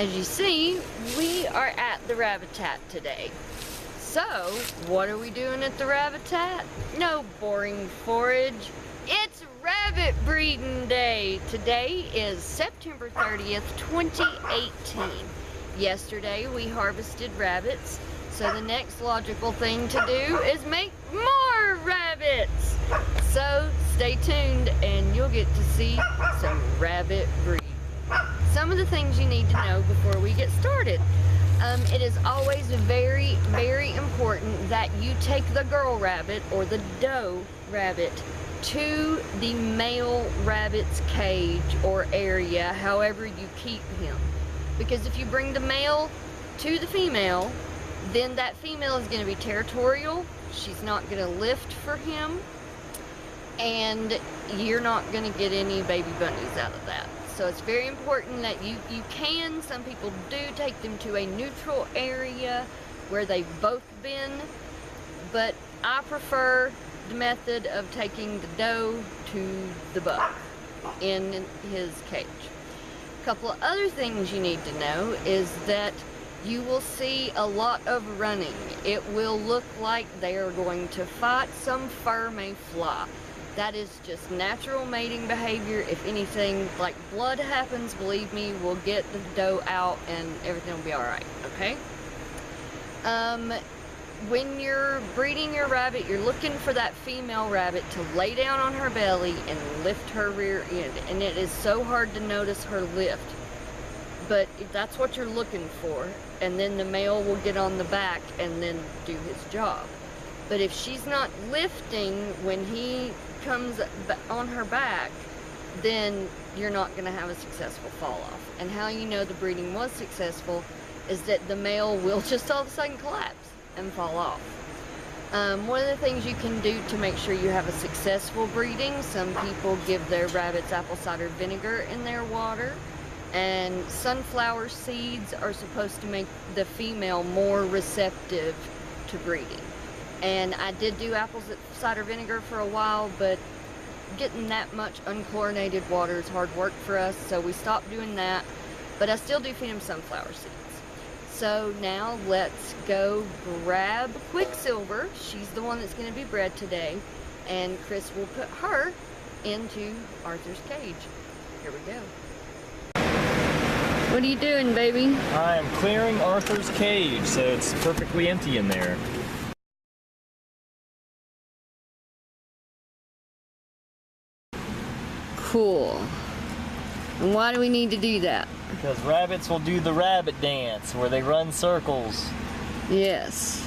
As you see, we are at the Rabbitat today. So, what are we doing at the Rabbitat? No boring forage. It's rabbit breeding day. Today is September 30th, 2018. Yesterday we harvested rabbits, so the next logical thing to do is make more rabbits. So stay tuned and you'll get to see some rabbit breeding. Some of the things you need to know before we get started. It is always very, very important that you take the girl rabbit or the doe rabbit to the male rabbit's cage or area, however you keep him. Because if you bring the male to the female, then that female is going to be territorial. She's not going to lift for him, and you're not going to get any baby bunnies out of that. So it's very important that you can, some people do take them to a neutral area where they've both been, but I prefer the method of taking the doe to the buck in his cage. A couple of other things you need to know is that you will see a lot of running. It will look like they are going to fight. Some fur may fly. That is just natural mating behavior. If anything like blood happens, believe me, we'll get the doe out and everything will be alright, okay? When you're breeding your rabbit, you're looking for that female rabbit to lay down on her belly and lift her rear end. And it is so hard to notice her lift. But if that's what you're looking for, and then the male will get on the back and then do his job. But if she's not lifting when he comes on her back, then you're not going to have a successful fall off. And how you know the breeding was successful is that the male will just all of a sudden collapse and fall off. One of the things you can do to make sure you have a successful breeding, some people give their rabbits apple cider vinegar in their water, and sunflower seeds are supposed to make the female more receptive to breeding. And I did do apple cider vinegar for a while, but getting that much unchlorinated water is hard work for us, so we stopped doing that. But I still do feed them sunflower seeds. So now let's go grab Quicksilver. She's the one that's going to be bred today, and Chris will put her into Arthur's cage. Here we go. What are you doing, baby? I am clearing Arthur's cage, so it's perfectly empty in there. Cool. And why do we need to do that? Because rabbits will do the rabbit dance, where they run circles. Yes.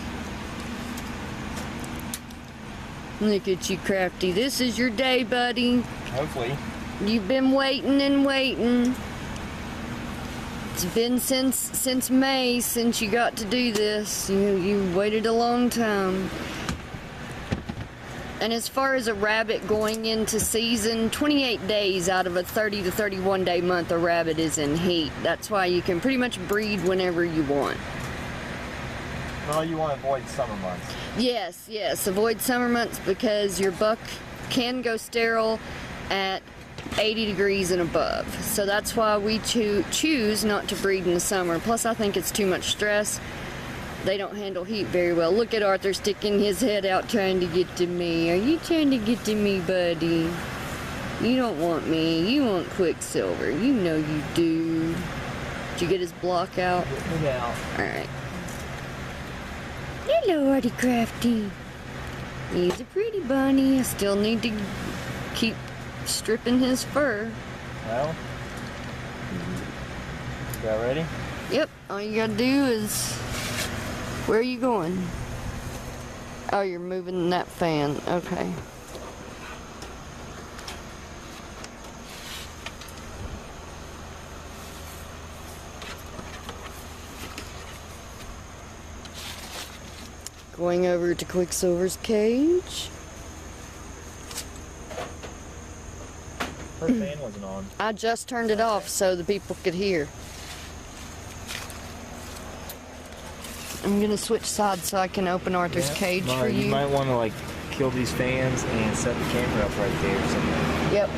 Look at you, Crafty. This is your day, buddy. Hopefully. You've been waiting and waiting. It's been since May since you got to do this. You waited a long time. And as far as a rabbit going into season, 28 days out of a 30 to 31 day month, a rabbit is in heat. That's why you can pretty much breed whenever you want. Well, you want to avoid summer months. Yes, yes. Avoid summer months because your buck can go sterile at 80 degrees and above. So that's why we choose not to breed in the summer. Plus, I think it's too much stress. They don't handle heat very well. Look at Arthur sticking his head out trying to get to me. Are you trying to get to me, buddy? You don't want me. You want Quicksilver. You know you do. Did you get his block out? Yeah. Alright. Hello, Artie Crafty. He's a pretty bunny. I still need to keep stripping his fur. Well, y'all ready? Yep. All you gotta do is... Where are you going? Oh, you're moving that fan. Okay. Going over to Quicksilver's cage. Her fan wasn't on. I just turned it off so the people could hear. I'm gonna switch sides so I can open Arthur's cage for you. You might want to like kill these fans and set the camera up right there or something. Yep.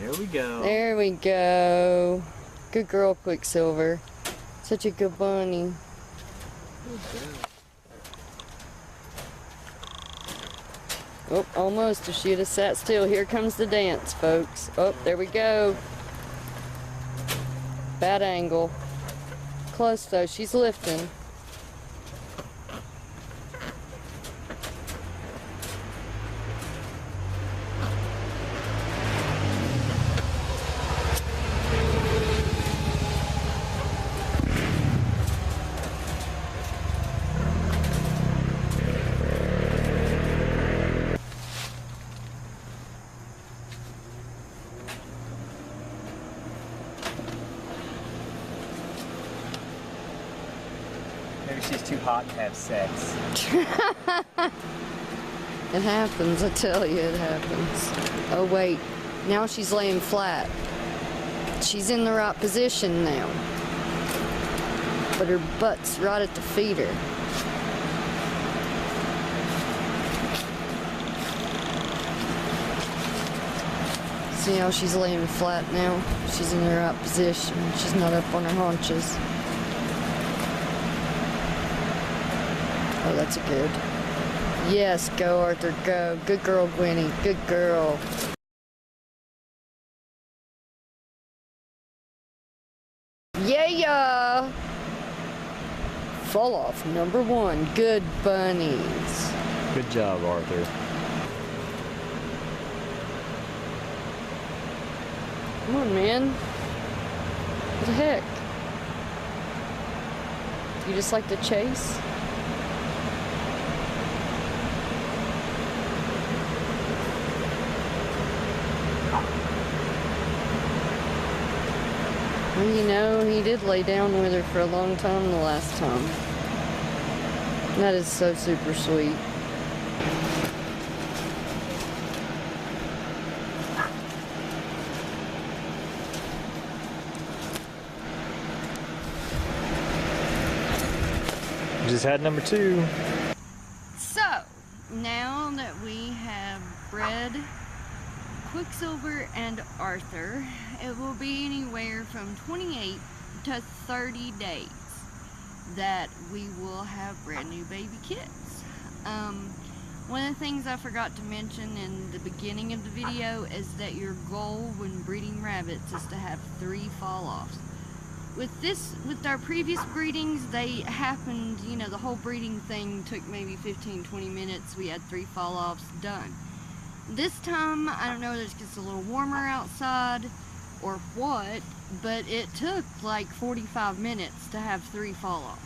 There we There we go. go. Good girl, Quicksilver. Such a good bunny. Oh, almost. If she had sat still. Here comes the dance, folks. Oh, there we go. Bad angle. Close though. She's lifting. Maybe she's too hot to have sex. It happens, I tell you, it happens. Oh wait, now she's laying flat. She's in the right position now. But her butt's right at the feeder. See how she's laying flat now? She's in the right position. She's not up on her haunches. Oh, that's a good. Yes, go Arthur, go. Good girl, Gwenny. Good girl. Yeah! Fall off number 1. Good bunnies. Good job, Arthur. Come on, man. What the heck? You just like to chase? Well, you know, he did lay down with her for a long time the last time. That is so super sweet. Just had number 2. So, now that we have bred Quicksilver and Arthur, it will be anywhere from 28 to 30 days that we will have brand new baby kits. One of the things I forgot to mention in the beginning of the video is that your goal when breeding rabbits is to have 3 fall-offs. With our previous breedings, they happened, you know, the whole breeding thing took maybe 15-20 minutes. We had 3 fall-offs done. This time, I don't know if it's just a little warmer outside or what, but it took like 45 minutes to have 3 fall-offs.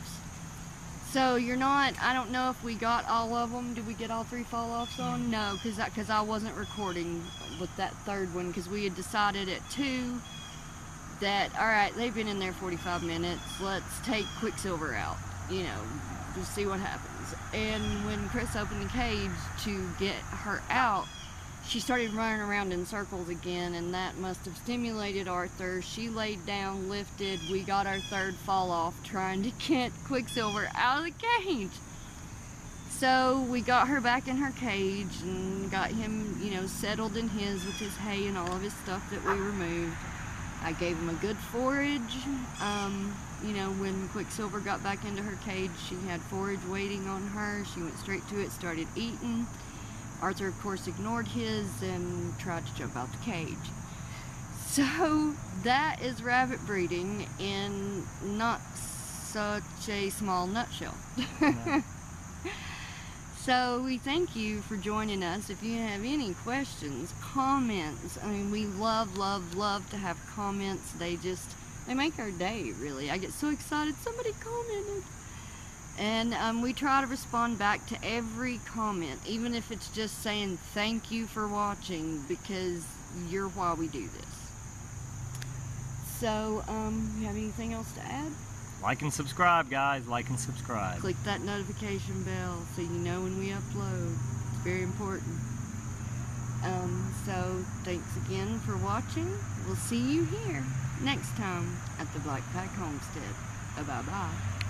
So you're not, I don't know if we got all of them. Did we get all 3 fall-offs on? No, because I wasn't recording with that third one, because we had decided at 2 that, alright, they've been in there 45 minutes, let's take Quicksilver out, you know, just see what happens. And when Chris opened the cage to get her out, she started running around in circles again, and that must have stimulated Arthur. She laid down, lifted, we got our 3rd fall off trying to get Quicksilver out of the cage. So we got her back in her cage and got him, you know, settled in his with his hay and all of his stuff that we removed. I gave him a good forage. You know, when Quicksilver got back into her cage, she had forage waiting on her. She went straight to it, started eating. Arthur, of course, ignored his and tried to jump out the cage. So that is rabbit breeding in not such a small nutshell. No. So we thank you for joining us. If you have any questions, comments, I mean, we love, love, love to have comments. They make our day, really. I get so excited, somebody commented. And we try to respond back to every comment, even if it's just saying thank you for watching, because you're why we do this. So, you have anything else to add? Like and subscribe, guys. Like and subscribe. Click that notification bell so you know when we upload. It's very important. So thanks again for watching. We'll see you here next time at the Black Pack Homestead. Bye-bye.